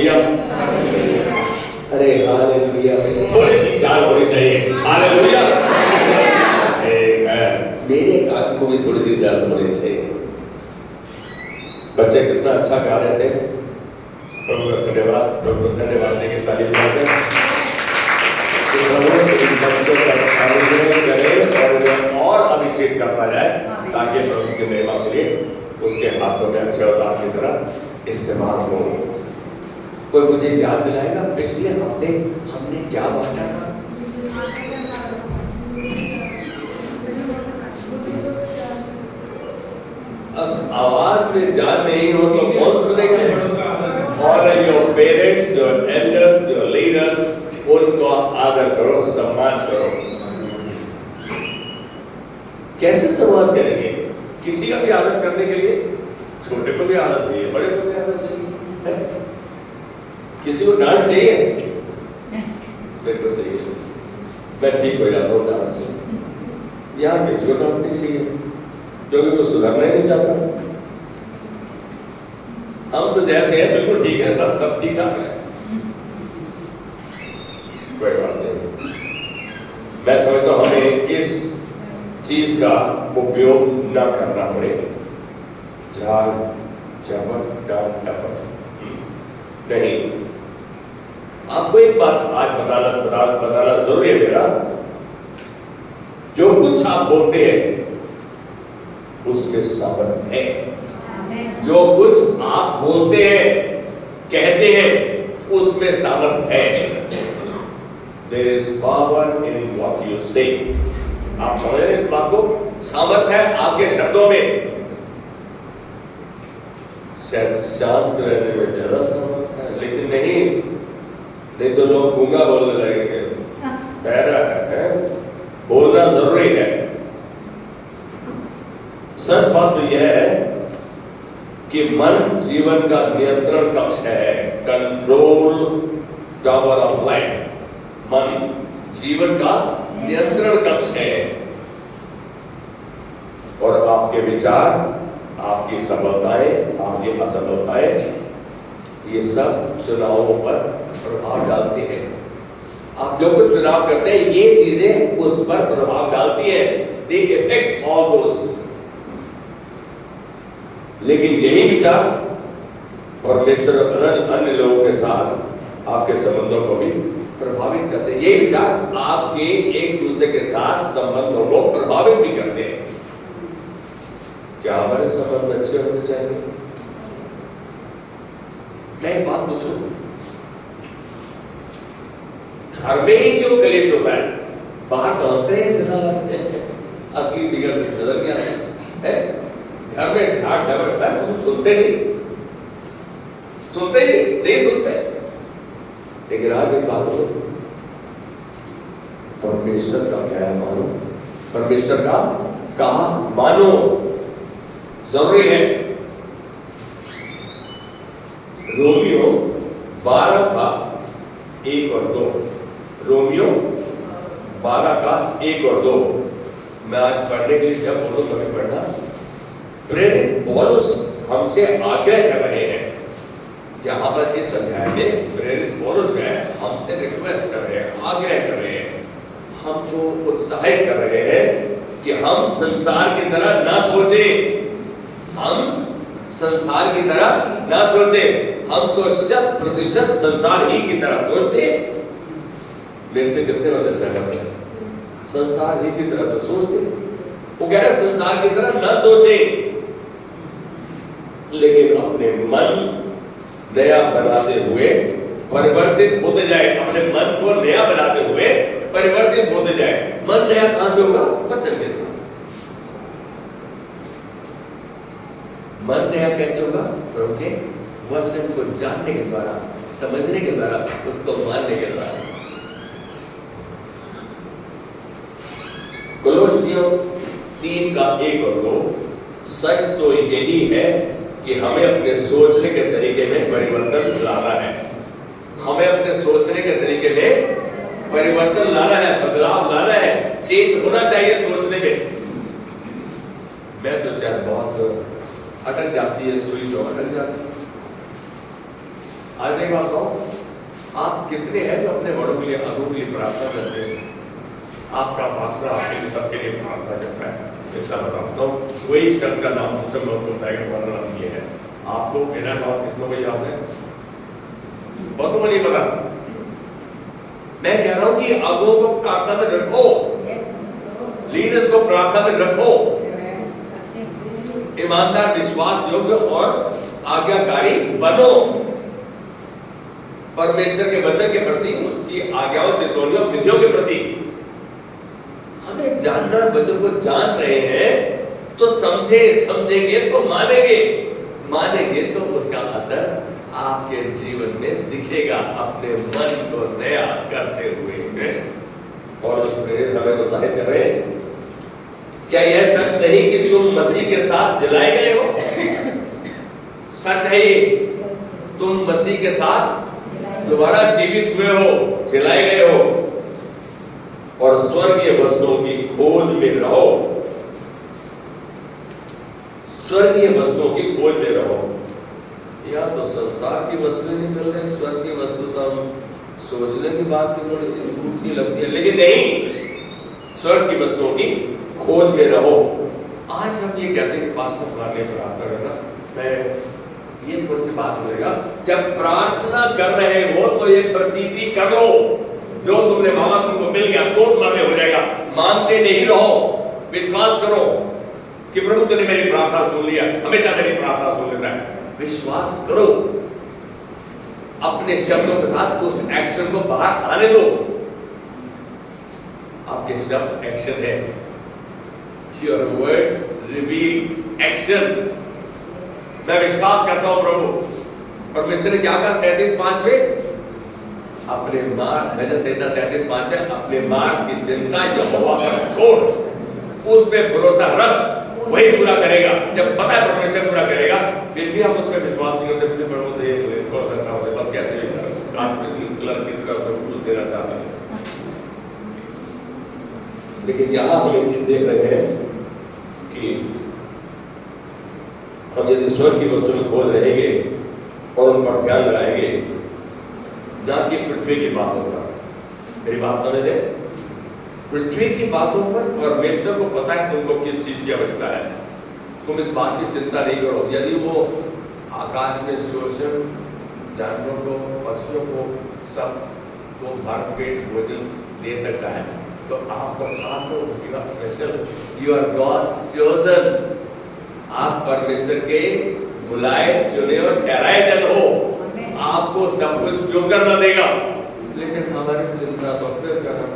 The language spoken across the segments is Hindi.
हालेलुया, अरे हालेलुया, थोड़ी सी जान होनी चाहिए। हालेलुया, मेरे कान को भी थोड़ी सी जान होनी चाहिए। बच्चे कितना अच्छा गा रहे थे, प्रभु का धन्यवाद, प्रभु का धन्यवाद देके तारीफ करते हैं। और अभिषेक करता जाए ताकि प्रभु की महिमा के लिए उसके हाथों में अच्छे औजार की तरह इस्तेमाल हो। कोई मुझे याद दिलाएगा पिछले हफ्ते हमने क्या बांटा था? अब आवाज में जान नहीं हो तो कौन सुनेगा? Honor your parents, your elders, your leaders, उनको आदर करो, सम्मान करो। कैसे सम्मान करेंगे? किसी का भी आदर करने के लिए छोटे को भी आदर चाहिए, बड़े को भी आदर चाहिए, है? किसी को डांट चाहिए? मेरे को चाहिए, मैं ठीक हो जाता हूँ डांट से। यहाँ किसी को डांट नहीं चाहिए क्योंकि वो सुधरना ही नहीं चाहता। हम तो जैसे हैं बिल्कुल ठीक है, बस सब ठीक ठाक है, कोई बात नहीं। मैं समझता हूं हमें इस चीज का उपयोग न करना पड़े, झाड़ झपट डांट डपट नहीं। आपको एक बात आज बताना जरूरी है मेरा, जो कुछ आप बोलते हैं उसमें सामर्थ है। जो कुछ आप बोलते हैं, कहते हैं, उसमें सामर्थ है। There is power in what you say. आप समझ रहे हैं इस बात को? सामर्थ है आपके शब्दों में। शायद शांत रहने में ज्यादा सामर्थ है, लेकिन नहीं तो लोग गूंगा बोलने लगेंगे। बहरा है, बोलना जरूरी है। सच बात तो यह है कि मन जीवन का नियंत्रण कक्ष है, कंट्रोल टावर ऑफ लाइफ। मन जीवन का नियंत्रण कक्ष है और आपके विचार, आपकी सफलताएं, आपकी असफलताएं, ये सब चुनावों पर प्रभाव डालते हैं। आप जो कुछ चुनाव करते हैं, ये चीजें उस पर प्रभाव डालती है। They affect all those। लेकिन यही विचार परमेश्वर अन्य लोगों के साथ आपके संबंधों को भी प्रभावित करते हैं। ये विचार आपके एक दूसरे के साथ संबंधों को प्रभावित भी करते हैं। क्या हमारे संबंध अच्छे होने चाहिए? मैं एक बात पूछूं, घर में ही क्यों कलेश होता है? बाहर कहते हैं असली बिगड़ नजर क्या है? घर में ठाक डबड़, तुम सुनते नहीं सुनते। लेकिन आज एक बात हो, परमेश्वर का क्या है मानो, परमेश्वर का कहा मानो, जरूरी है। रोमियो 12 का 1 और 2, रोमियो 12 का 1 और 2। मैं आज पढ़ने के लिए जब बोलूं तभी पढ़ना। प्रेरित पौलुस हमसे आग्रह कर रहे हैं, यहाँ पर इस अध्याय में प्रेरित पौलुस है हमसे रिक्वेस्ट कर रहे हैं, आग्रह कर रहे हैं, हमको उत्साहित कर रहे हैं कि हम संसार की तरह ना सोचें। हम संसार की तरह ना सोचें, हम तो 100% संसार ही की तरह सोचते। मेरे से कितने बंदे सहमत हैं? संसार ही की तरह तो सोचते। वो कह रहे संसार की तरह ना सोचें, लेकिन अपने मन नया बनाते हुए परिवर्तित होते जाए। अपने मन को नया बनाते हुए परिवर्तित होते जाए। मन नया कहां से होगा? वचन के द्वारा। मन नया कैसे होगा? प्रभु के वचन को जानने के द्वारा, समझने के द्वारा, उसको मानने के द्वारा। कोलोसियों 3 का 1 और 2। सच तो यही है कि हमें अपने सोचने के तरीके में परिवर्तन लाना है। हमें अपने सोचने के तरीके में परिवर्तन लाना है, बदलाव लाना है, चेंज होना चाहिए सोचने में। मैं तो शायद बहुत अटक जाती है, सुई तो अटक जाती है। आज एक बात कहूं, आप कितने हैं जो अपने बड़ों के लिए, अगुओं के लिए प्रार्थना करते हैं? आपका पास्टर आपके लिए, सबके लिए प्रार्थना करता है। इसका बताता हूँ, वही शख्स का नाम मुझसे बहुत बताएगा, हमारा नाम ये है। आपको मेरा नाम कितनों को याद है? बहुतों को नहीं पता। मैं कह रहा हूं कि अगुओं को प्रार्थना में रखो, लीडर्स को प्रार्थना में रखो, ईमानदार, विश्वास योग्य और आज्ञाकारी बनो। परमेश्वर के वचन के प्रति, उसकी आज्ञाओं, चेतवनियों, विधियों के प्रति हमें जानना, वचन को जान रहे हैं तो समझेंगे तो मानेंगे तो उसका असर आपके जीवन में दिखेगा, अपने मन को नया करते हुए। और उस प्रेरित हमें उत्साहित कर रहे हैं, क्या यह सच नहीं कि तुम मसीह के साथ जलाए गए हो? सच है ये, तुम मसीह के साथ दोबारा जीवित हुए हो, जलाए गए हो, और स्वर्गीय वस्तुओं की खोज में रहो। स्वर्गीय वस्तुओं की खोज में रहो। या तो संसार की वस्तुएं नहीं मिल रही, स्वर्ग की वस्तु तो हम सोचने की बात की थोड़ी सी दूर सी लगती है, लेकिन नहीं, स्वर्ग की वस्तुओं की खोज में रहो। आज हम ये कहते हैं कि पास्टर हमारे लिए प्रार्थना करना, मैं ये थोड़ी सी बात बोलेगा, जब प्रार्थना कर रहे हो तो ये प्रतीति कर लो, जो तुमने मांगा तुमको मिल गया, तो तुम्हारे हो जाएगा। मांगते नहीं रहो, विश्वास करो कि प्रभु तूने मेरी प्रार्थना सुन लिया, हमेशा मेरी प्रार्थना सुन लेता है। विश्वास करो, अपने शब्दों के साथ उस एक्शन को बाहर आने दो। आपके शब्द एक्शन है, योर वर्ड्स रिवील एक्शन। मैं विश्वास करता हूं प्रभु परमेश्वर ने क्या कहा 37:5 में, अपने मार्ग, भजन संहिता 37:5 में, अपने मार्ग की चिंता यहोवा पर छोड़, उस पे भरोसा रख, वही पूरा करेगा। जब पता है परमेश्वर पूरा करेगा, फिर भी हम उस पर विश्वास नहीं करते, मुझे प्रभु दे थोड़ा सा करना होता है, बस कैसे भी कर, आप कलर की तरह कुछ देना चाहता है। लेकिन यहां हम एक चीज देख रहे हैं कि हम यदि स्वर्ग की वस्तु में खोज रहेंगे और उन पर ध्यान लगाएंगे, ना कि पृथ्वी की बातों पर। मेरी बात समझ ले, पृथ्वी की बातों पर परमेश्वर को पता है तुमको किस चीज की आवश्यकता है। तुम इस बात की चिंता नहीं करो। यदि वो आकाश में शोषण, जानवरों को, पक्षियों को, सब को भर पेट भोजन दे सकता है, तो आपको खास होगा, special. You are God's chosen, आप परमेश्वर के बुलाए, चुने और ठहराए जन हो। आपको सब कुछ क्यों करना देगा, लेकिन हमारी चिंता तो फिर करना,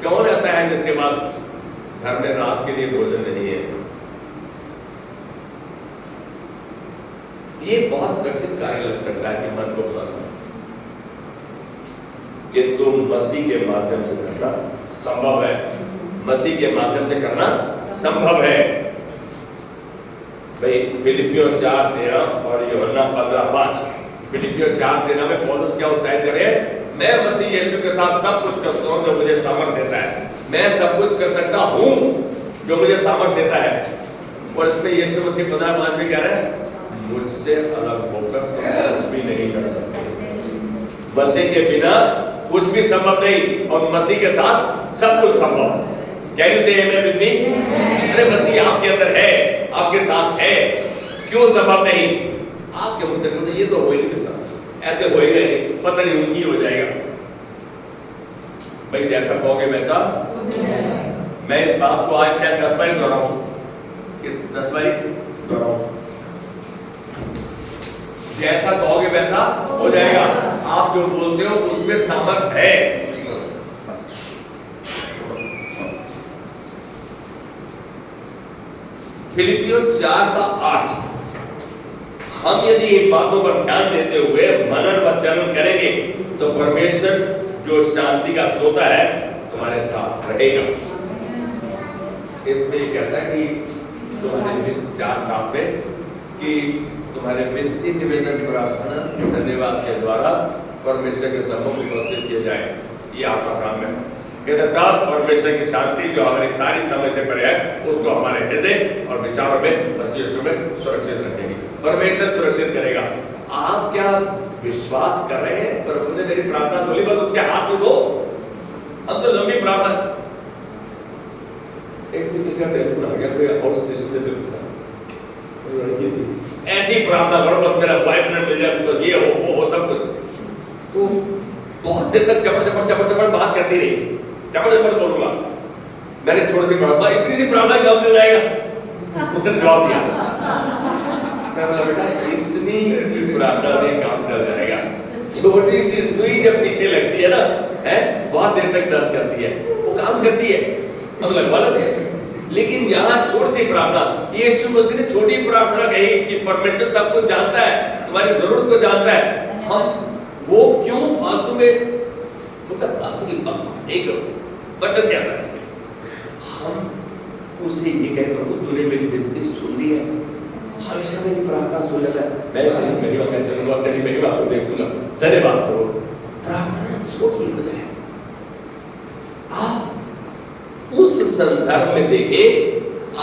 कौन ऐसा है जिसके पास घर में रात के लिए भोजन नहीं है? ये बहुत कठिन कार्य लग सकता है कि मन को बताना, किंतु मसीह के माध्यम से करना संभव है। मसीह के माध्यम से करना संभव है। भाई फिलिपियों 4:13 और यूहन्ना 15:5। फिलिपियों 4:13 में पौलुस क्या उत्साहित करे, मैं मसीह यीशु के साथ सब कुछ कर सकता हूं जो मुझे सामर्थ देता है। मैं सब कुछ कर सकता हूं जो मुझे सामर्थ देता है। और इसमें यीशु मसीह 15:5 में कह रहा है, मुझसे अलग होकर तुम कुछ भी नहीं कर सकते। मसीह के बिना कुछ भी संभव नहीं, और मसीह के साथ सब कुछ संभव। Can you say amen with me? अरे मसीह आपके अंदर है, आपके साथ है, क्यों संभव नहीं? आपके मुझसे बोलते ये तो हो ही नहीं सकता, ऐसे हो ही गए, पता नहीं उनकी हो जाएगा। भाई जैसा कहोगे वैसा हो जाएगा। मैं इस बात को आज शायद 10 बार दोहराऊं, 10 बार दोहराऊं, जैसा कहोगे वैसा हो जाएगा। आप जो बोलते हो उसमें सामर्थ है। फिलिपियों 4:8, हम यदि इन बातों पर ध्यान देते हुए मनन व चरण करेंगे तो परमेश्वर जो शांति का सोता है तुम्हारे साथ रहेगा। इसमें ये कहता है कि तुम्हारे 4:7 में कि तुम्हारे विनती, निवेदन, प्रार्थना, धन्यवाद के द्वारा परमेश्वर के सम्मुख उपस्थित किए जाए, ये आपका काम है। परमेश्वर की शांति जो हमारी सारी समझने पर है, उसको हमारे हृदय और विचारों में मसीह यीशु में सुरक्षित रखेगी। परमेश्वर सुरक्षित करेगा। आप क्या विश्वास कर रहे हैं प्रभु ने मेरी प्रार्थना सुनी, बस उसके हाथ में दो। अब तो लंबी प्रार्थना। एक दिन किसी का टेलीफोन आ गया, कोई आउट स्टेशन से टेलीफोन था, लड़की थी, ऐसी प्रार्थना करो बस मेरा बॉयफ्रेंड मिल जाए, तो ये हो सब कुछ। तो बहुत देर तक चपड़ बात करती रही, चपड़ बोलूंगा। मैंने थोड़ी सी पढ़ा, इतनी सी प्रार्थना कब चल जाएगा? उसने जवाब दिया, मैं बोला बेटा इतनी सी प्रार्थना से काम चल जाएगा। छोटी सी सुई जब पीछे लगती है ना, है बहुत देर तक दर्द करती है, वो काम करती है, मतलब गलत है। लेकिन यहाँ छोटी सी प्रार्थना, यीशु मसीह ने छोटी प्रार्थना कही कि परमेश्वर सब कुछ जानता है, तुम्हारी जरूरत को जानता है। हम वो क्यों फालतू में फालतू की बात नहीं करो, वचन क्या है? हम उसे ये कहे प्रभु तूने मेरी विनती सुन ली है, हमेशा मेरी प्रार्थना सुन लेता है, मैं तेरी महिमा कैसे करूंगा, तेरी महिमा को देखूंगा। धन्यवाद प्रभु। प्रार्थना छोटी हो जाए। आप उस संदर्भ में देखें,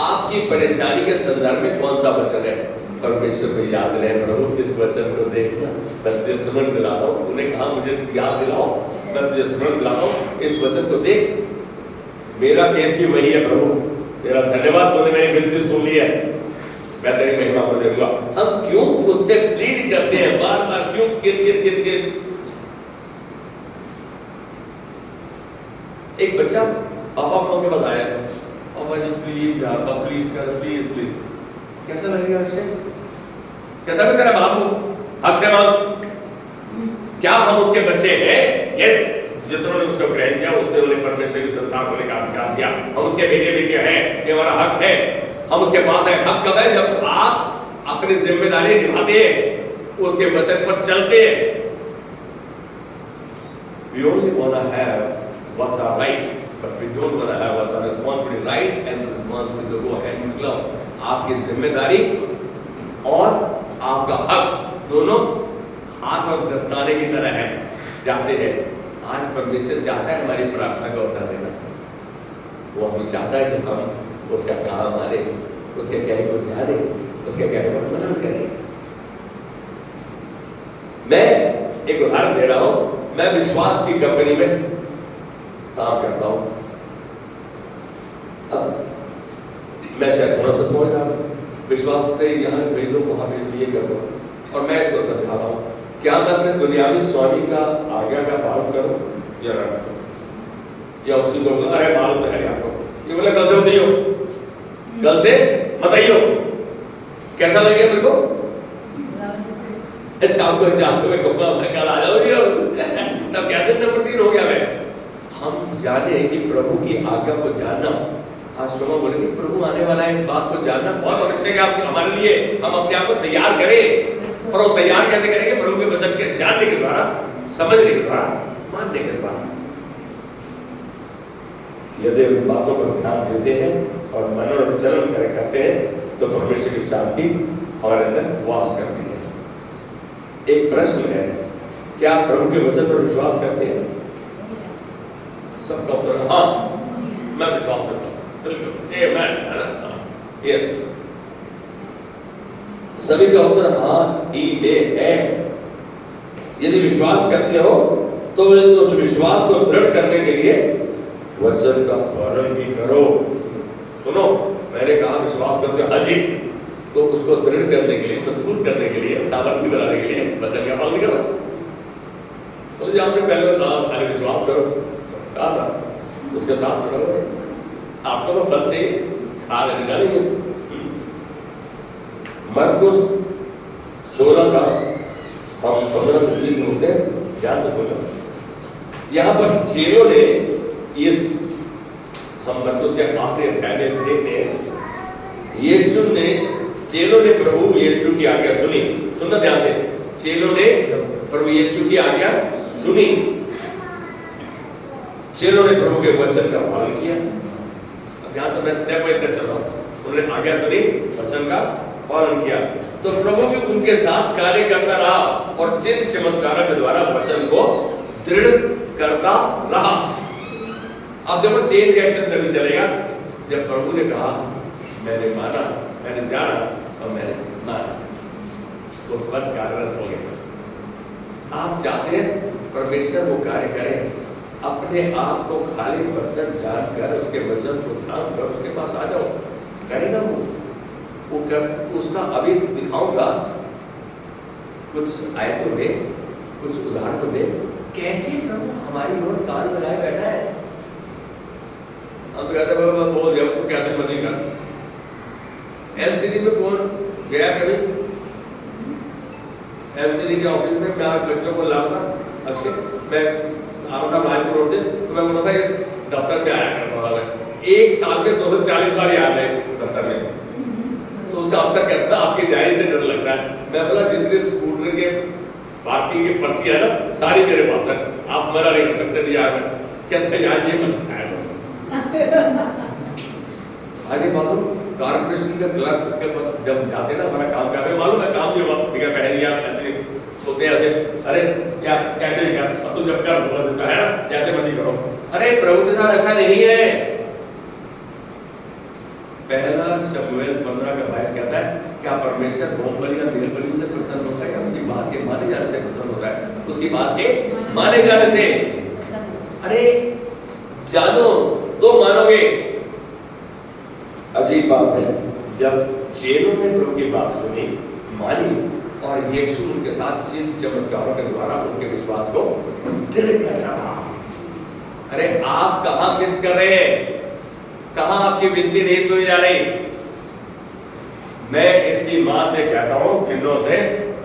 आपकी परेशानी के संदर्भ में कौन सा वचन है। परमेश्वर को याद रहे, प्रभु इस वचन को देखना, मैं तुझे स्मरण दिलाता हूँ, तूने कहा मुझे याद दिलाओ, मैं तुझे स्मरण दिलाता हूँ, इस वचन को देख। मेरा केस भी वही है प्रभु, तेरा धन्यवाद, तूने मेरी विनती सुन ली है, मैं तेरी महिमा को देखूंगा। हम क्यों उससे प्लीड करते हैं बार बार, क्यों गिर एक बच्चा पापा मामा के पास आया, पापा जी प्लीज यार, प्लीज कर, प्लीज प्लीज। कैसा लगेगा उसे? कहता मैं तेरा बाप हूं, हक से मांग। क्या हम उसके बच्चे हैं? यस, जितनों ने उसको ग्रहण किया उसने उन्हें परमेश्वर की संतान होने का अधिकार दिया। हम उसके बेटे बेटियां हैं, ये हमारा हक है, हम उसके पास है। हक कब है? जब आप अपनी जिम्मेदारी निभाते हैं, उसके वचन पर चलते हैं। We only want to have what's our right, but we don't want to have what's our responsibility. Right and responsibility to go hand in glove. आपकी जिम्मेदारी और आपका हक दोनों हाथ और दस्ताने की तरह है, जाते हैं। आज परमेश्वर चाहता है हमारी प्रार्थना का उत्तर देना। वो हमें चाहता है कि हम उसका कहा माने, उसके कहे को जाने, उसके कहे पर मनन करें। मैं एक उदाहरण दे रहा हूं। मैं विश्वास की कंपनी में काम करता हूं। अब मैं शायद थोड़ा सा सोच रहा हूं, विश्वास से यहाँ भेज दो, वहां भेज दो, ये कर दो, और मैं इसको समझा रहा हूं, क्या मैं अपने दुनियावी स्वामी का आज्ञा का पालन करूं या ना करूं? या उसी को बोला अरे मालूम तो है आपको, ये बोला कल से मत आइयो, कल से मत आइयो। कैसा लगे मेरे को? शाम को जाते हुए कहूंगा मैं कल आ जाऊंगी, तब कैसे नंबर हो गया मैं। हम जाने कि प्रभु की आज्ञा को जानना, आज लोगों बोले कि प्रभु आने वाला है, इस बात को जानना बहुत आवश्यक है आपके हमारे लिए। हम अपने आप को तैयार करें, और वो तैयार कैसे करेंगे? प्रभु के वचन के जानने के द्वारा, समझने के द्वारा, मानने के द्वारा। यदि उन बातों पर ध्यान देते हैं और मनन चलन करते हैं तो परमेश्वर की शांति हमारे अंदर वास करती है। एक प्रश्न है, क्या आप प्रभु के वचन पर विश्वास करते हैं? सबका उत्तर हाँ, मैं विश्वास करता हूँ, बिल्कुल, आमेन, यस। सभी का उत्तर हाँ ही है। यदि विश्वास करते हो तो उस विश्वास को दृढ़ करने के लिए वचन का पालन भी करो। सुनो, मैंने कहा विश्वास करते हो, हाँ जी, तो उसको दृढ़ करने के लिए, मजबूत करने के लिए, सामर्थ्य बनाने के लिए वचन का पालन करो। तो जो आपने पहले खाली विश्वास करो कहा था, उसके साथ खड़ा हो, आपको तो फल चाहिए, खा लेने डालेंगे। मरकुस 16 का हम 15 से 20 में होते हैं, ध्यान से बोलो। यहाँ पर चेलों ने इस, हम मरकुस के आखिरी अध्याय में देखते हैं, यीशु ने, चेलों ने प्रभु यीशु की आज्ञा सुनी। सुनना ध्यान से, चेलों ने प्रभु यीशु की आज्ञा सुनी, चेलों ने प्रभु के वचन का पालन किया। अब यहाँ तो मैं स्टेप बाय स्टेप चल रहा हूँ। उन्होंने आज्ञा सुनी, वचन का पालन किया, तो प्रभु भी उनके साथ कार्य करता रहा और चिन्ह चमत्कारों के द्वारा वचन को दृढ़ करता रहा। अब देखो चेन रिएक्शन तभी चलेगा जब प्रभु ने कहा मैंने माना, मैंने जाना और मैंने माना। उस वक्त कार्यरत हो गए। आप चाहते हैं परमेश्वर वो कार्य करें, अपने आप को खाली बर्तन जानकर उसके वजन को थाम कर उसके पास आ जाओ, करेगा वो उसका अभी दिखाऊंगा कुछ आयतों में, कुछ उदाहरणों में कैसे प्रभु हमारी ओर कान लगाए बैठा है। हम तो कहते हैं मैं बोल दिया तो कैसे बनेगा। एमसीडी में कौन गया कभी? एमसीडी के ऑफिस में मैं बच्चों को लाता, अक्सर मैं आता था मालपुर रोड से, तो मैं बोलता था इस दफ्तर में आया करता था मैं। एक साल में 240 बार आया था इस दफ्तर में। तो उसका अफसर कहता था आपकी डायरी से डर लगता है। मैं बोला जितने स्कूटर के पार्किंग की पर्ची है ना सारी मेरे पास है, आप मना नहीं कर सकते। यार कहते यार ये मत खाया आज ये मालूम कारपोरेशन के क्लर्क के पास जब जाते ना हमारा काम कर रहे मालूम है काम भी हुआ पहले दिया सोते ऐसे अरे या कैसे नहीं कर, अब तुम जब कर है ना जैसे मर्जी करो। अरे प्रभु के साथ ऐसा नहीं है। पहला शमूएल 15:22 कहता है क्या परमेश्वर होम बलि और मेल बलि से प्रसन्न होता है या उसकी बात के माने जाने से प्रसन्न होता है? उसकी बात के माने जाने से। अरे जानो तो मानोगे। अजीब बात है जब चेलों ने प्रभु की बात सुनी, मानी और यीशु उनके साथ जिन चमत्कारों के द्वारा उनके विश्वास को दृढ़ कर रहा। अरे आप कहां मिस कर रहे हैं? कहां आपकी विनती नहीं सुनी जा रही? मैं इसकी मां से कहता हूं किन्नों से,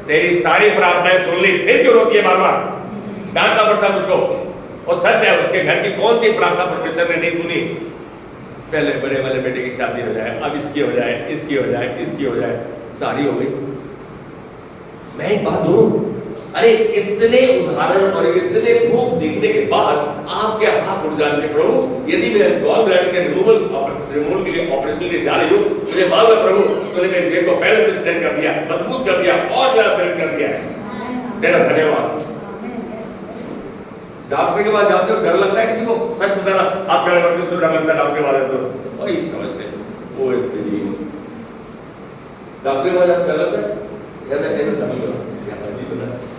तेरी सारी प्रार्थनाएं सुन ली, फिर क्यों रोती है बार बार? डांटना पड़ता मुझको। और सच है उसके घर की कौन सी प्रार्थना परमेश्वर ने नहीं सुनी? पहले बड़े वाले बेटे की शादी हो जाए, अब इसकी हो जाए, इसकी हो जाए, इसकी हो जाए, सारी हो गई। मैं एक बात हूं, अरे इतने उदाहरण और इतने प्रूफ देखने के बाद आपके हाथ उठ जाने से प्रभु यदि मैं गॉल ब्लैडर के रिमूवल के लिए ऑपरेशन के लिए जा रही हूँ, मुझे मालूम है प्रभु तूने मेरे देह को पहले से स्ट्रेंथ कर दिया, मजबूत कर दिया और ज्यादा दृढ़ कर दिया है। तेरा धन्यवाद। डॉक्टर के पास जाते हो डर लगता है किसी को? सच बताना, हाथ खड़े करके उससे डर लगता है डॉक्टर के पास जाते हो? वही समझ से वो इतनी डॉक्टर के पास जाते डर लगता है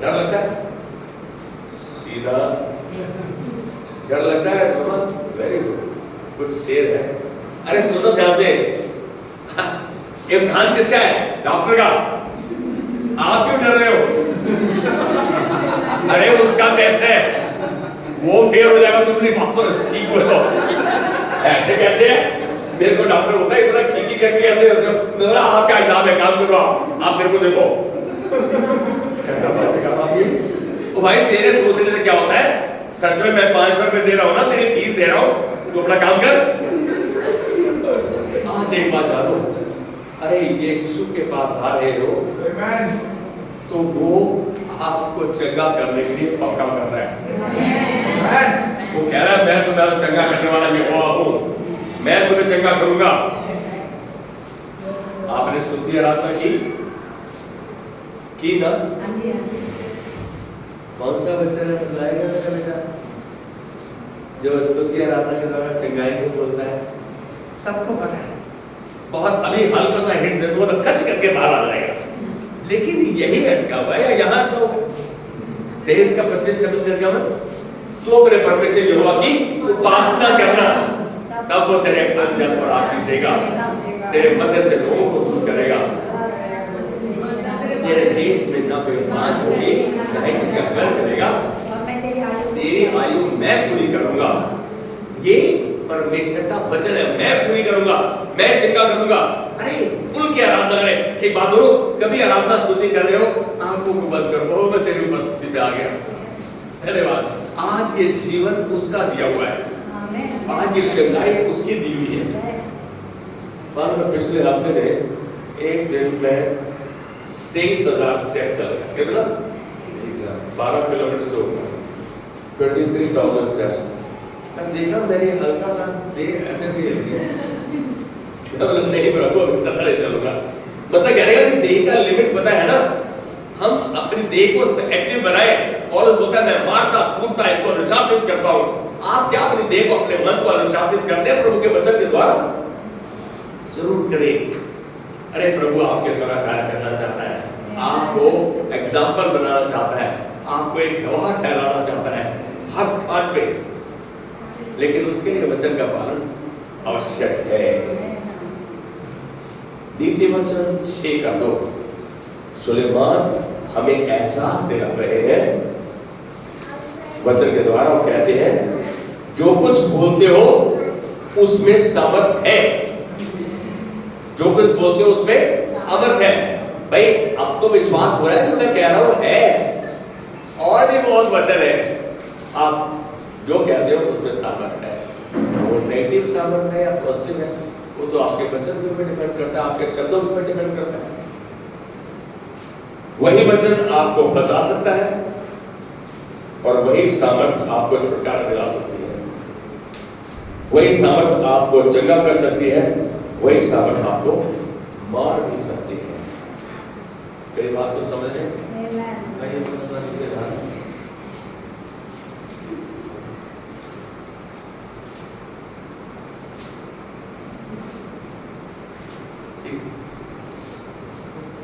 डर लगता है सीधा डर लगता है। वेरी गुड, कुछ शेर है। अरे सुनो ध्यान से, इम्तिहान किसका है? डॉक्टर का। आप क्यों डर रहे हो? अरे उसका टेस्ट है, वो फेल हो जाएगा तुम नहीं ठीक हो तो ऐसे कैसे है? मेरे को डॉक्टर होता है इतना ठीक करके ऐसे आपका एग्जाम है, काम करो आप मेरे को देखो। ओ भाई तेरे सोचने से क्या होता है? सच में मैं 500 रुपए दे रहा हूँ ना, तेरी फीस दे रहा हूँ, तो अपना काम कर। आज एक बात जानो, अरे यीशु के पास आ रहे हो तो वो आपको चंगा करने के लिए पक्का कर रहा है। वो कह रहा है मैं तुम्हारा चंगा करने वाला यहोवा हूं, मैं तुम्हें चंगा करूंगा। आपने स्तुति आराधना की ना? कौन सा वचन है बताएगा मेरा बेटा जो स्तुति आराधना के द्वारा चंगाई को बोलता है? सबको पता है, बहुत अभी हल्का सा हिंट दे दूंगा तो कच करके बाहर आ जाएगा। लेकिन यही अटका हुआ है या यहाँ अटका हुआ है? 23 का 25-26 अटका हुआ। तो अपने परमेश्वर यहोवा की उपासना करना, तब वो तेरे अंजन पर आशीष देगा, तेरे मध्य से लोगों को दूर करेगा। तेरे देश में ना कोई बात होगी, ना ही किसी का घर मिलेगा, तेरी आयु मैं पूरी करूंगा। ये परमेश्वर का वचन है, मैं पूरी करूंगा, मैं चंगा करूंगा। अरे खुल के आराधना करें। एक बात बोलो, कभी आराधना स्तुति कर रहे हो, आंखों को बंद करो, मैं तेरी उपस्थिति पे आ गया। धन्यवाद। आज ये जीवन उसका दिया हुआ है, आज ये चंगाई उसकी दी हुई है। मानो पिछले हफ्ते में एक दिन में 23,000 स्टेप चल गया। कितना? 12 किलोमीटर से होगा 23,000 स्टेप्स। अब देखा मेरी हल्का सा देह ऐसे नहीं प्रभु अभी चलूंगा। मतलब कह रहे हैं देह का लिमिट पता है ना, हम अपनी देह को एक्टिव बनाए। और बोलता है मैं मारता कूदता इसको अनुशासित करता हूँ। आप क्या अपनी देह को अपने मन को अनुशासित करते हैं प्रभु के वचन के द्वारा? जरूर करें। अरे प्रभु आपके द्वारा कार्य करना चाहता है। आप आपको एग्जाम्पल बनाना चाहता है, आपको एक गवाह ठहराना चाहता है हर स्थान पे, लेकिन उसके लिए वचन का पालन आवश्यक है। नीति वचन 6:2 सुलेमान हमें एहसास दिला रहे हैं वचन के द्वारा। वो कहते हैं जो कुछ बोलते हो उसमें सामर्थ है, जो कुछ बोलते हो उसमें सामर्थ है। भाई अब तो विश्वास हो रहा है जो मैं कह रहा हूं है, और भी बहुत वचन है, आप जो कहते हो उसमें सामर्थ है। वो नेगेटिव सामर्थ है या पॉजिटिव है, वो तो आपके वचन के ऊपर डिपेंड करता है, आपके शब्दों के ऊपर डिपेंड करता है। वही वचन आपको फंसा सकता है और वही सामर्थ आपको छुटकारा दिला सकती है, वही सामर्थ आपको चंगा कर सकती है, वही सामर्थ आपको मार भी सकती है। मेरी बात को समझ रहे हैं?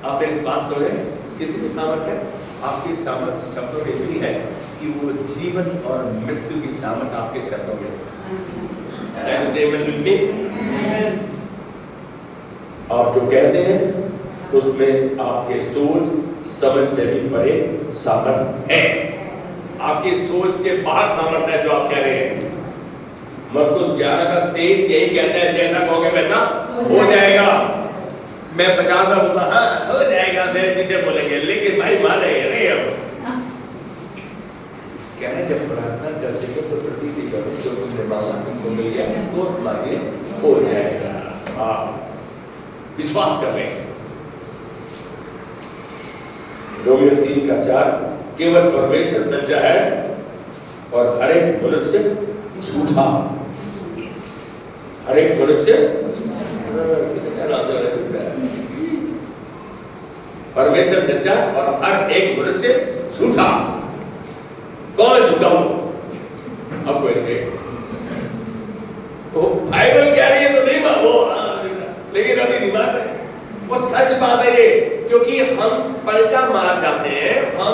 आप मेरी बात सुन रहे हैं? कितनी सामर्थ्य है आपकी? सामर्थ्य शब्दों में इतनी है कि वो जीवन और मृत्यु की सामर्थ्य आपके शब्दों में। आप जो कहते हैं उसमें आपके सोच समझ से भी परे सामर्थ्य है, आपकी सोच के बाहर सामर्थ्य है जो आप कह रहे हैं। मरकुस 11:23 यही कहता है, जैसा कहोगे वैसा हो जाएगा। मैं 50 बार बोला हाँ हो जाएगा, मेरे पीछे बोलेंगे, लेकिन भाई मानेंगे नहीं। अब क्या है, जब प्रार्थना करते हो तो प्रतीति करो, जो तुमने मांगा तुमको मिल गया, तो मांगे हो जाएगा। हाँ, विश्वास कर रहे हैं। रोमियो 3:4 केवल परमेश्वर सच्चा है और हर एक मनुष्य झूठा। हर एक मनुष्य परमेश्वर सच्चा और हर एक मनुष्य झूठा। कौन झूठा हो? अब कोई नहीं, वो बाइबल कह रही है तो नहीं वो, लेकिन अभी नहीं मान रहे। वो सच बात है ये, क्योंकि हम पलटा मार जाते हैं। हम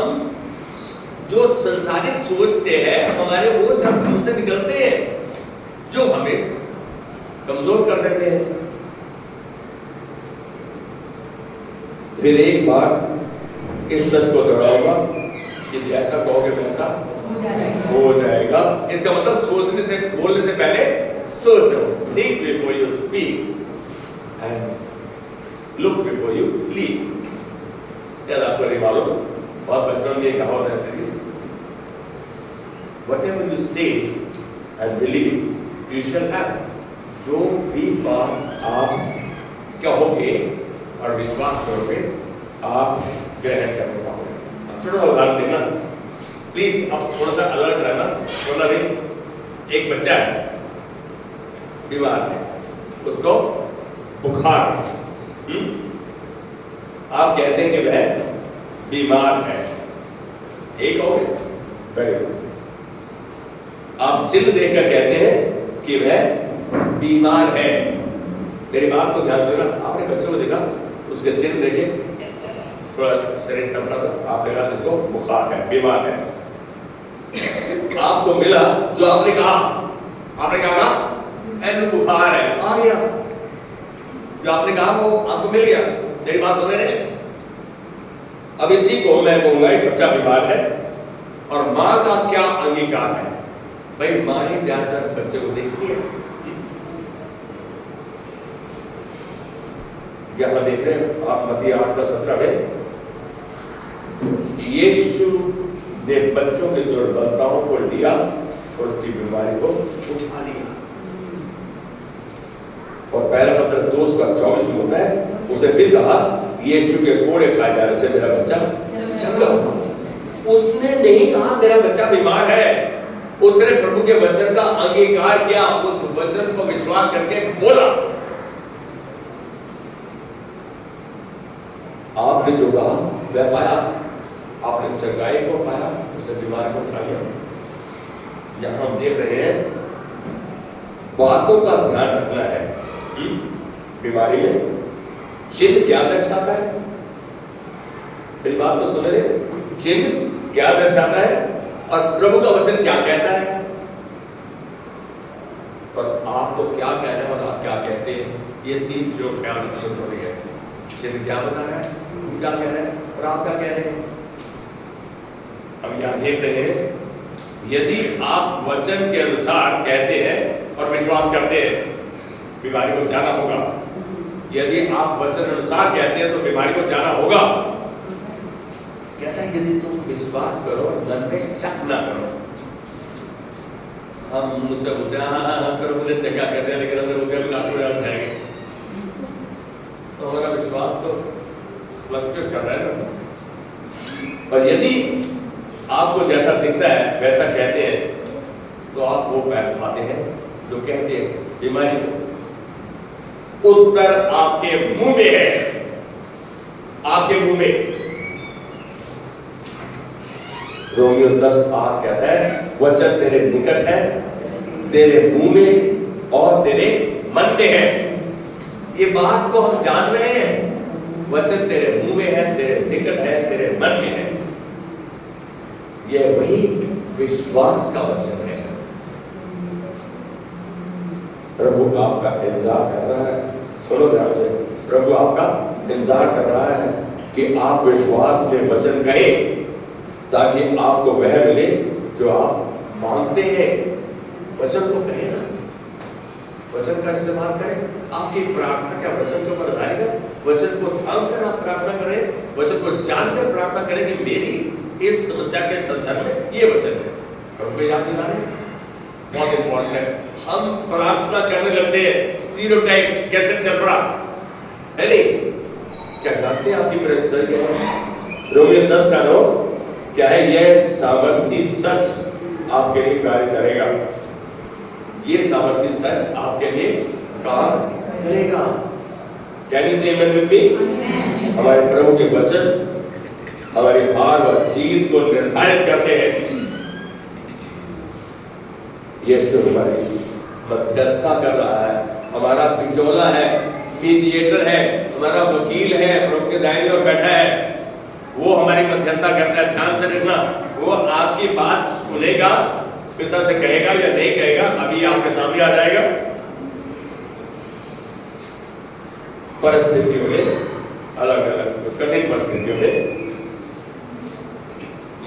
जो संसारिक सोच से है, हमारे वो शब्द मुंह से निकलते हैं जो हमें कमजोर कर देते हैं। फिर एक बार इस सच को दोहराऊंगा कि जैसा कहोगे वैसा हो जाएगा। इसका मतलब सोचने से, बोलने से पहले सोचो। Think before you speak and look before you leave. शायद आपको नहीं मालूम, बहुत बचपन में कहावत रहती थी, whatever you say and believe you shall have। जो भी बात आप कहोगे और विश्वास करोगे, आप ग्रहण करने पाओगे। अब छोटा सा उदाहरण देना प्लीज, अब थोड़ा सा अलर्ट रहना। बोला नहीं, एक बच्चा है, बीमार है, उसको बुखार है। आप कहते हैं कि वह बीमार है, एक हो गए, वेरी गुड। आप चिन्ह देखकर कहते हैं कि वह बीमार है। मेरी बात को ध्यान से सुनना। आपने बच्चों को देखा, उसके चिन्ह देखे, थोड़ा शरीर कपड़ा था, आपने कहा इसको बुखार है, बीमार है। आपको मिला जो आपने कहा, आपने कहा एनु बुखार है, आ गया। जो आपने कहा वो आपको मिल गया। मेरी बात सुन रहे हैं? अब इसी को मैं कहूंगा, एक बच्चा बीमार है और माँ का क्या अंगीकार है? भाई माँ ही ज्यादातर बच्चे को देखती है। यहां देख रहे हैं आप मत्ती 8:17 में, यीशु ने बच्चों की दुर्बलताओं को लिया और उनकी बीमारी को उठा लिया। और पहला पत्र 2:24 में होता है, उसे फिर कहा यीशु के कोड़े खाए जाने से मेरा बच्चा चंगा हुआ। उसने नहीं कहा मेरा बच्चा बीमार है, उसने प्रभु के वचन का अंगीकार किया, उस वचन को विश्वास करके बोला। आपने जो कहा वह पाया, आपने चंगाई को पाया, उसने बीमारी को उठा लिया। यहां हम देख रहे हैं बातों का ध्यान रखना है। बीमारी में चिन्ह क्या दर्शाता है? मेरी बात को सुन रहे? चिन्ह क्या दर्शाता है और प्रभु का वचन क्या कहता है, और आप तो क्या कह रहे हैं और आप क्या कहते हैं, ये तीन चीजों ख्याल रखना जरूरी है। चिन्ह क्या बता रहा है, क्या कह रहे हैं और आप क्या कह रहे हैं। अब यहां देख रहे हैं, यदि आप वचन के अनुसार कहते हैं और विश्वास करते हैं, बीमारी को जाना होगा। यदि आप वचन अनुसार कहते हैं तो बीमारी को जाना होगा। कहता है यदि तुम विश्वास करो और मन में शक ना करो। हम मुझसे बोलते हैं हाँ करो, मुझे चंगा कहते हैं, लेकिन अंदर उनके लाखों जाएंगे, तो हमारा विश्वास तो फ्लक्चुएट कर रहा है ना। और यदि आपको जैसा दिखता है वैसा कहते हैं, तो आप वो पाते हैं जो कहते हैं बीमारी को। उत्तर आपके मुंह में है, आपके मुंह में। रोमियो 10:8 कहता है वचन तेरे निकट है, तेरे मुंह में और तेरे मन में है। ये बात को हम जान रहे हैं, वचन तेरे मुंह में है, तेरे निकट है, तेरे मन में है। यह वही विश्वास का वचन है। प्रभु आपका इंतजार कर रहा है, सुनो ध्यान से। प्रभु आपका इंतजार कर रहा है कि आप विश्वास में वचन कहें, ताकि आपको वह मिले जो आप मांगते हैं। वचन को कहें ना, वचन का इस्तेमाल करें। आपकी प्रार्थना क्या वचन के ऊपर आधारित है? वचन को थाम कर आप प्रार्थना करें, वचन को जानकर प्रार्थना करें कि मेरी इस समस्या के संदर्भ में ये वचन है। प्रभु को याद दिलाने बहुत इंपॉर्टेंट है। हम प्रार्थना करने लगते हैं, स्टीरियोटाइप कैसे चल रहा है नहीं? क्या जानते हैं आपकी परिस्थिति क्या है? रोमियो 10:9 क्या है? यह सामर्थी सच आपके लिए कार्य करेगा। ये सामर्थी सच आपके लिए काम करेगा। कैन यू से आमेन विद मी? हमारे प्रभु के वचन हमारी हार और जीत को निर्धारित करते हैं। यीशु हमारी मध्यस्थता कर रहा है, हमारा बिचौला है, मीडिएटर है, हमारा वकील है, प्रभु के दाहिने ओर बैठा है। वो हमारी मध्यस्थता करता है। ध्यान से रखना, वो आपकी बात सुनेगा, पिता से कहेगा या नहीं कहेगा, अभी आपके सामने आ जाएगा। परिस्थितियों में, अलग अलग कठिन परिस्थितियों में,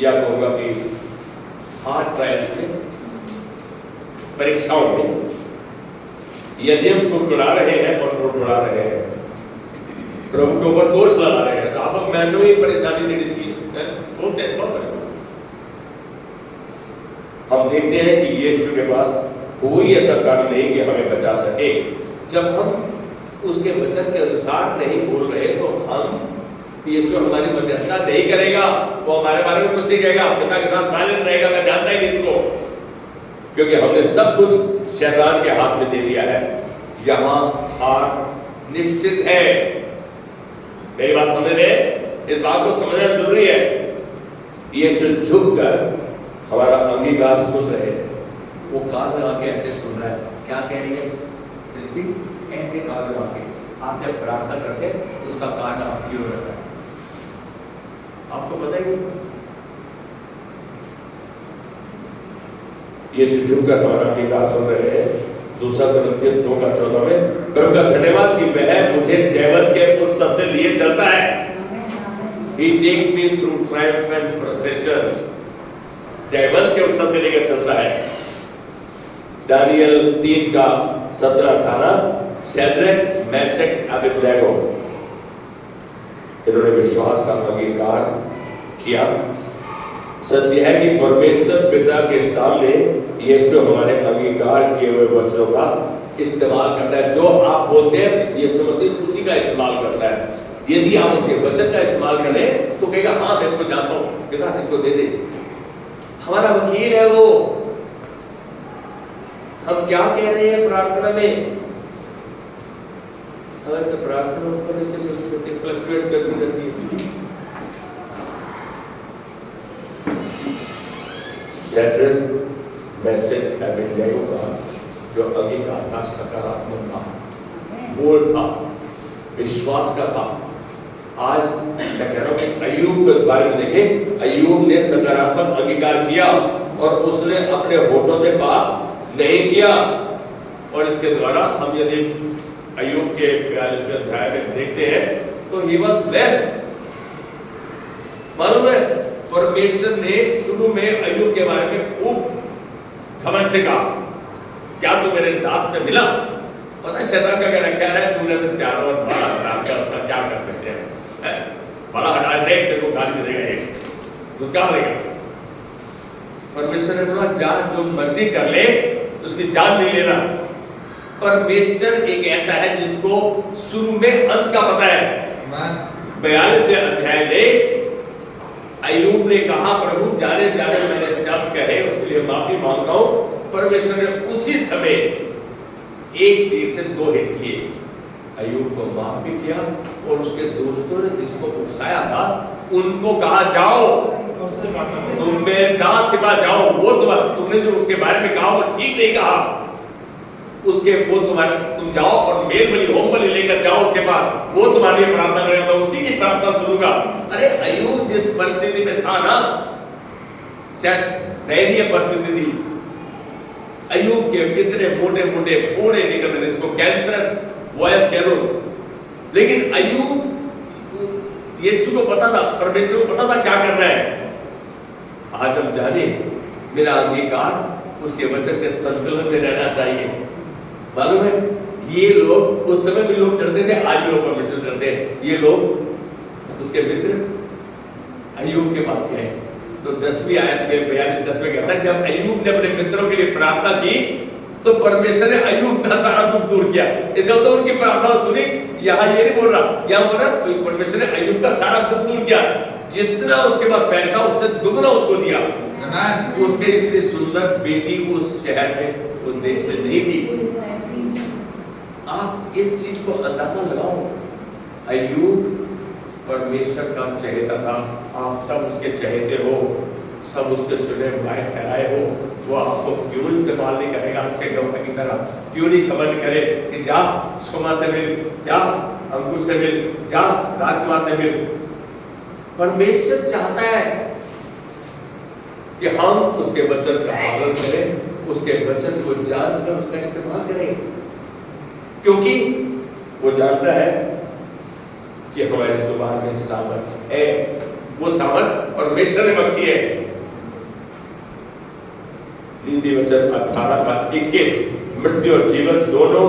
या कहूंगा कि हार्ड ट्रायल्स में, परीक्षाओं में, यदि हम कुड़कुड़ा रहे हैं और कुड़कुड़ा रहे हैं, प्रभु के ऊपर दोष लगा रहे हैं, तो आप मैंने ही परेशानी देनी चाहिए बोलते हैं। बहुत हम देखते हैं कि यीशु के पास कोई ऐसा कारण नहीं कि हमें बचा सके। जब हम उसके वचन के अनुसार नहीं बोल रहे, तो हम यीशु हमारी मध्यस्थता नहीं करेगा, वो हमारे बारे में कुछ नहीं कहेगा, पिता के साथ साइलेंट रहेगा, मैं जानता ही नहीं इसको, क्योंकि हमने सब कुछ शैतान के हाथ में दे दिया है। यहां हार निश्चित है। मेरी बात समझ रहे हैं? इस बात को समझना जरूरी है। यीशु झुककर हमारा अंगीकार सुन रहे हैं। वो कान में आके ऐसे सुन रहा है। क्या कह रही है सृष्टि? ऐसे कान में आके आप जब प्रार्थना करते हैं तो उसका कान आपकी ओर रहता है। आपको पता ही नहीं। यीशु झुककर हमारा अंगीकार सुन रहे हैं। दूसरा कुरिन्थियों 2:14 में प्रभु का धन्यवाद कि वह मुझे जयवंत के उत्सव से लिए चलता है। He takes me through triumphant processions. जयवंत के उत्सव से लेकर चलता है। दानियल 3:17-18 शद्रक, मेशक, अबेदनगो इन्होंने विश्वास का अंगीकार किया। सच यह है कि परमेश्वर पिता के सामने यीशु हमारे अंगीकार किए हुए वचनों का इस्तेमाल करता है। जो आप बोलते हैं यीशु मसीह उसी का इस्तेमाल करता है। यदि आप उसके वचन का इस्तेमाल करें तो कहेगा हाँ मैं इसको जानता हूँ, पिता इनको दे दे। हमारा वकील है वो। हम क्या कह रहे हैं प्रार्थना में? हमारी तो प्रार्थना ऊपर नीचे चलती रहती है, फ्लक्चुएट करती रहती है। शद्रक, मेशक, अबेदनगो का जो अंगीकार था सकारात्मक था, बोल्ड था, विश्वास का था। आज मैं कह रहा हूं कि अय्यूब के बारे में देखें, अय्यूब ने सकारात्मक अंगीकार किया और उसने अपने होठों से पाप नहीं किया। और इसके द्वारा हम यदि अय्यूब के 42वें अध्याय में देखते हैं तो ही वाज ब्लेस्ड। मालूम है परमेश्वर ने शुरू में अय्यूब के बारे में खूब घमंड से कहा, क्या तू मेरे दास से मिला? पता शैतान का कहना क्या है, तूने तो चारों ओर बड़ा हटा दिया, उसका क्या कर सकते हैं? बड़ा हटा दे, तेरे को गाली देगा ये, तू क्या करेगा? परमेश्वर ने बोला जा जो मर्जी कर ले, उसकी जान नहीं लेना। परमेश्वर एक ऐसा है जिसको शुरू में अंत का पता है। 42वें अध्याय में अय्यूब ने कहा प्रभु जाने जाने मैंने शब्द कहे उसके लिए माफी मांगता हूं। परमेश्वर ने उसी समय एक तीर से 2 हिट किए, अय्यूब को माफ भी किया और उसके दोस्तों ने जिसको उकसाया था उनको कहा जाओ तुम मेरे दास के पास जाओ, वो तुमने जो उसके बारे में कहा वो ठीक नहीं कहा, उसके वो तुम जाओ और मेल बलि होम बलि लेकर जाओ उसके पास, वो तुम्हारे लिए प्रार्थना करेगा, मैं उसी की प्रार्थना सुनूंगा। अरे अय्यूब जिस परिस्थिति में था ना, शायद दयनीय परिस्थिति थी, अय्यूब के कितने मोटे मोटे फोड़े निकल रहे थे, इसको कैंसरस वॉयस कह लो, लेकिन अय्यूब यीशु को पता था, परमेश्वर को पता था क्या करना है। आज हम जाने मेरा अंगीकार उसके वचन के संतुलन में रहना चाहिए। मालूम है ये लोग उस समय भी लोग डरते थे, आज भी लोग परमेश्वर डरते हैं। ये लोग उसके मित्र अय्यूब के पास गए तो 10वीं आयत के 42-10 में कहता है जब अय्यूब ने अपने मित्रों के लिए प्रार्थना की तो परमेश्वर ने अय्यूब का सारा दुख दूर किया। इसे तो उनकी प्रार्थना सुनी, यहाँ ये नहीं बोल रहा, यहाँ बोल रहा परमेश्वर ने अय्यूब का सारा दुख दूर किया, जितना उसके पास पहले था उससे दुगना उसको दिया। उसके इतनी सुंदर बेटी उस शहर में उस देश में नहीं थी। आप इस चीज को अंदाजा लगाओ, अय्यूब परमेश्वर का चहेता था, आप सब उसके चहेते हो, सब उसके चुने हुए ठहराए हो, वो आपको क्यों इस्तेमाल नहीं करेगा अच्छे गवाह की तरह? क्यों नहीं घमंड करे कि जा सुमा से मिल, जा अंकुश से मिल, जा राजकुमार से मिल। परमेश्वर चाहता है कि हम उसके वचन का पालन करें, उसके वचन को जानकर उसका इस्तेमाल करें, क्योंकि वो जानता है कि हमारे जुबान में सामर्थ है, वो सामर्थ परमेश्वर ने बख्शी है। नीति वचन 18:21 मृत्यु और जीवन दोनों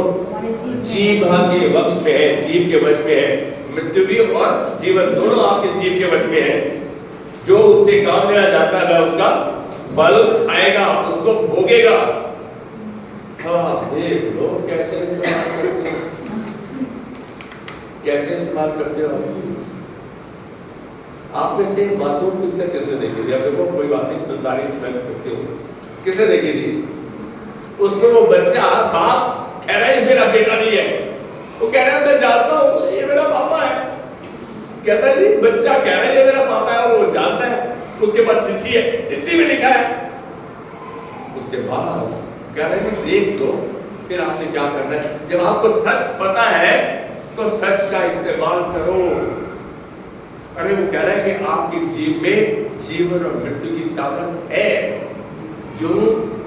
जीव के वश में है, जीव के वश में है। मृत्यु भी और जीवन दोनों आपके जीव के वश में है। जो उससे काम लेना जाता है उसका फल खाएगा, उसको भोगेगा। हाँ देख लो कैसे इस्तेमाल करते हो, कैसे इस्तेमाल करते हो। आप में से मासूम पिक्चर किसने देखी थी? अब देखो कोई बात नहीं, संसारिक फिल्म देखते हो, किसने देखी थी? उसमें वो बच्चा बाप कह रहा है मेरा बेटा नहीं है, वो कह रहा है मैं जानता हूँ ये मेरा पापा है। कहता है नहीं, बच्चा कह रहा है ये मेरा पापा है और वो जानता है। उसके बाद चिट्ठी है, चिट्ठी में लिखा है। उसके बाद कह रहे हैं देख लो फिर आपने क्या करना है। जब आपको सच पता है तो सच का इस्तेमाल करो। अरे वो कह रहा है कि आपके जीव में जीवन और मृत्यु की सामर्थ है, जो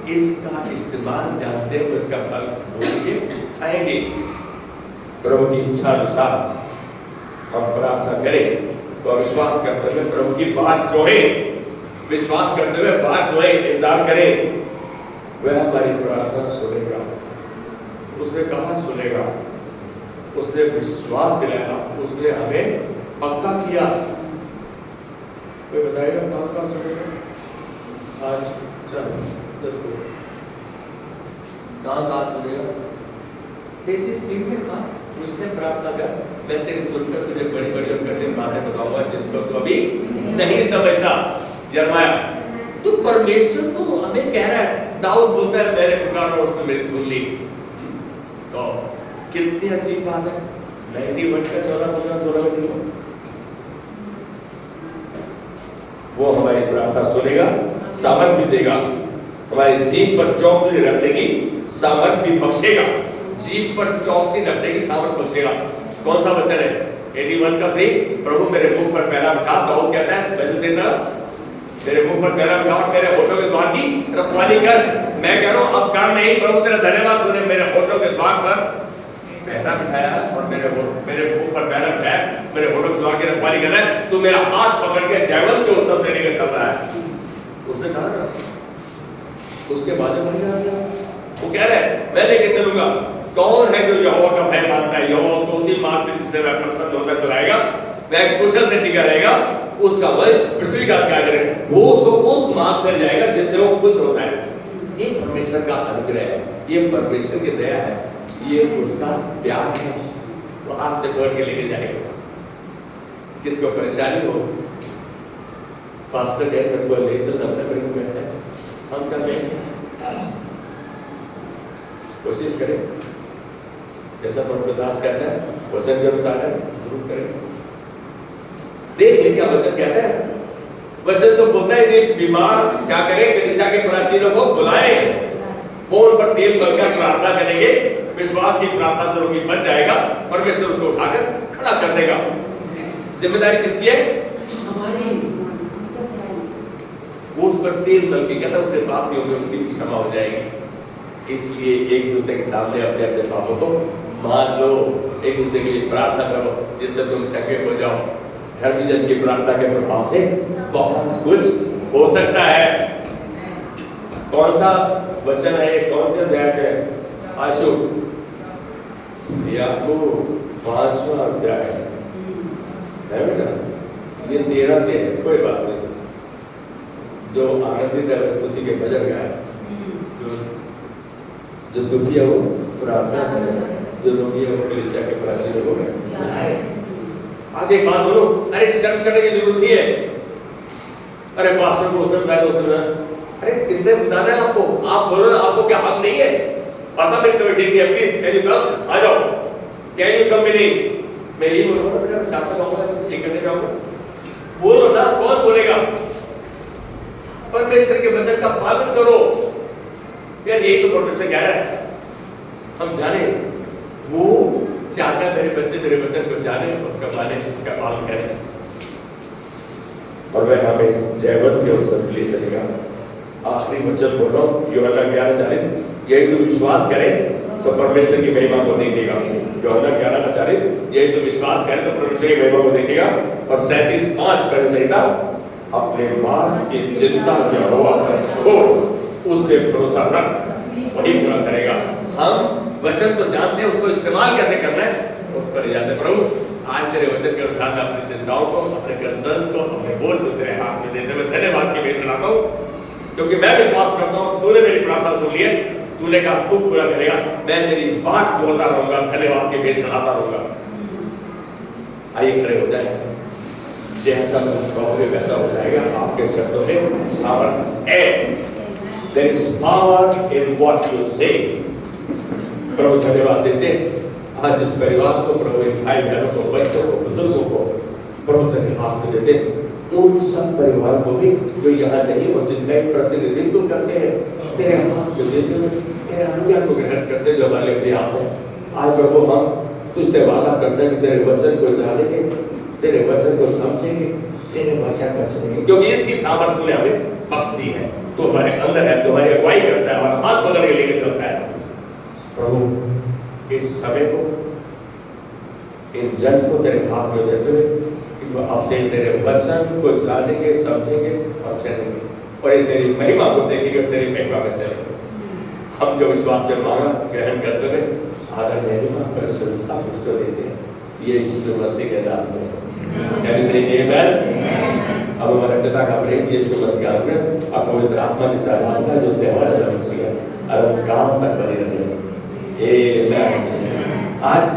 इसका इस्तेमाल जानते हैं उसका फल भोगेंगे, खाएंगे। प्रभु की इच्छा अनुसार हम प्रार्थना करें तो विश्वास करते हुए प्रभु की बात जोड़े, विश्वास करते हुए बात जोड़े, इंतजार करें, वह हमारी प्रार्थना सुनेगा। उसने कहा सुनेगा, उसने विश्वास दिलाया, उसने हमें पक्का किया। कोई बताएगा कहाँ सुनेगा? आज चलो कहाँ सुनेगा? 33:3 में कहा मुझसे प्रार्थना कर, मैं तेरी सुनकर तुझे बड़ी बड़ी और कठिन बातें बताऊंगा जिसको तू अभी नहीं समझता। यिर्मयाह तो परमेश्वर तो हमें कह रहा है, दाऊद बोलता है मैंने पुकारा और उसने मेरी सुन ली। तो कितनी अजीब बात है। 91 का 14-15-16 में वो हमारी प्रार्थना सुनेगा, सामर्थ भी देगा, हमारी जीभ पर चौकसी रखने की सामर्थ भी बख्शेगा। जीभ पर चौकसी रखने की सामर्थ बख्शेगा। कौन सा वचन है? 81 का 3, प्रभु मेरे मुख पर पैरा उठा। दाऊद कहता है मेरे मुख पर पैरा उठा और मेरे होठों के द्वार की रखवाली कर। मैं कह रहा हूं अब कर नहीं, प्रभु तेरा धन्यवाद, तूने मेरे होठों के द्वार पर पैरा बिठाया और मेरे मुख पर पैरा उठाया, मेरे होठों के द्वार की रखवाली कर रहा है। तू मेरा हाथ पकड़ के जयवंत के उत्सव से लेकर चल रहा है। उसने कहा ना, उसके बाद में दिया, वो कह रहा है मैं लेके चलूंगा। कौन है जो यहोवा का भय मानता है? यहोवा उसको उसी मार्ग से जिससे वह प्रसन्न होकर चलाएगा, वह कुशल से टिका रहेगा, उसका वंश पृथ्वी का क्या करे, वो उसको उस मार्ग से जाएगा जिससे वो खुश होता है। ये परमेश्वर का अनुग्रह है, ये परमेश्वर की दया है, ये उसका प्यार है। वो हाथ से पकड़ के लेके जाएगा। किसको परेशानी हो, पास्टर कहे मेरे को ले चलना अपने ब्रिंग में है, हम क्या कहें? कोशिश करें जैसा प्रभु दास कहता है, वचन के अनुसार है, जरूर करें। देख ले क्या वचन कहता है। वचन तो बोलता है कि बीमार क्या करें, कलीसिया के प्राचीनों को बुलाएं, वो उन पर तेल मलकर प्रार्थना करेंगे, विश्वास की प्रार्थना से रोगी बच जाएगा, परमेश्वर उसको उठाकर खड़ा कर देगा। जिम्मेदारी किसकी है? हमारी। वो उस पर तेल मल के कहता है उससे पाप नहीं होंगे, उसकी क्षमा हो जाएगी। इसलिए एक दूसरे के सामने अपने अपने पापों को मान लो, एक दूसरे के लिए प्रार्थना करो जिससे तुम चंगे हो जाओ। धर्मी जन की प्रार्थना के प्रभाव से बहुत कुछ हो सकता है। कौन सा वचन है, कौन से अध्याय है? आशु याकूब 5वां अध्याय है बेटा, ये 13 से है, कोई बात नहीं। जो आनंदित है स्तुति के भजन गाए, जो दुखी है वो प्रार्थना करे, जो रोगी है वो कलीसिया के प्राचीनों को बुलाए। आज एक बात बोलो, अरे शर्म करने की जरूरत ही है। अरे पास्टर को अरे किसने बताना है आपको? आप बोलो ना, आपको क्या हक नहीं है? पासा मेरी तो ठीक है, प्लीज कैन यू कम, आ जाओ, कैन यू कम नहीं, मैं यही बोलूंगा बेटा, मैं शाम तक आऊंगा, ये करने जाऊंगा। बोलो ना, कौन बोलेगा? परमेश्वर के वचन का पालन करो यार, यही तो परमेश्वर कह रहा है। हम जाने वो चाहता है मेरे बच्चे मेरे वचन को जाने, उसका माने, उसका पालन करें, और वह हमें जयवंत के उत्सव से ले चलेगा। आखिरी वचन बोलो, यूहन्ना 11:40, यही तो विश्वास करें तो परमेश्वर की महिमा को देखेगा। यूहन्ना 11:40, यही तो विश्वास करें तो परमेश्वर की महिमा को देखेगा। और 37:5 पर संहिता, अपने मार्ग की चिंता यहोवा पर छोड़, उससे भरोसा रख, वही पूरा करेगा। हम वचन तो जानते हैं, उसको इस्तेमाल कैसे करना है उस पर जाते। प्रभु आज तेरे वचन के अनुसार अपनी चिंताओं को, अपने कंसर्न्स को, अपने बोझ को तेरे हाथ में देते हुए धन्यवाद की भेंट चढ़ाता हूँ, क्योंकि मैं विश्वास करता हूँ तूने मेरी प्रार्थना सुन ली है, तूने कहा तू पूरा करेगा। मैं तेरी बात जोड़ता रहूंगा, धन्यवाद की भेंट चढ़ाता रहूंगा। आइए खड़े हो जाए, जैसा तुम कहोगे वैसा हो जाएगा। आपके शब्दों में सामर्थ्य है। There is power in what you say. प्रभु धन्यवाद देते आज इस परिवार को, प्रभु इन भाई बहनों को, बच्चों को, बुजुर्गों को प्रभु तेरे हाथ में देते, उन सब परिवारों को भी जो यहाँ नहीं और जिनका एक प्रतिनिधित्व करते हैं, तेरे हाथ में देते हुए तेरे अनुज्ञा को ग्रहण करते जो हमारे लिए आते हैं। आज प्रभु हम तुझसे वादा करते हैं कि तेरे वचन को जानेंगे, तेरे वचन को समझेंगे, तेरे वचन का सुनेंगे, क्योंकि इसकी सामर्थ्य तूने हमें बख्श दी है। तो हमारे अंदर है, तुम्हारी अगुवाई करता है, हमारा हाथ पकड़ के लेके चलता है। प्रभु इस समय को, इन जन को तेरे हाथ में देते हुए कि वो आपसे तेरे वचन को जानेंगे, समझेंगे और चलेंगे, और ये तेरी महिमा को देखेंगे और तेरी महिमा में चलेंगे। हम जो विश्वास में मांगा ग्रहण करते हुए आदर महिमा प्रशंसा उसको देते हैं यीशु मसीह के नाम में। अब हमारे पिता का प्रेम, यीशु मसीह का अनुग्रह और पवित्र आत्मा की सहभागिता जो उसने हमारे अंदर किया, अनंत काल तक बनी रहे। आमेन। आज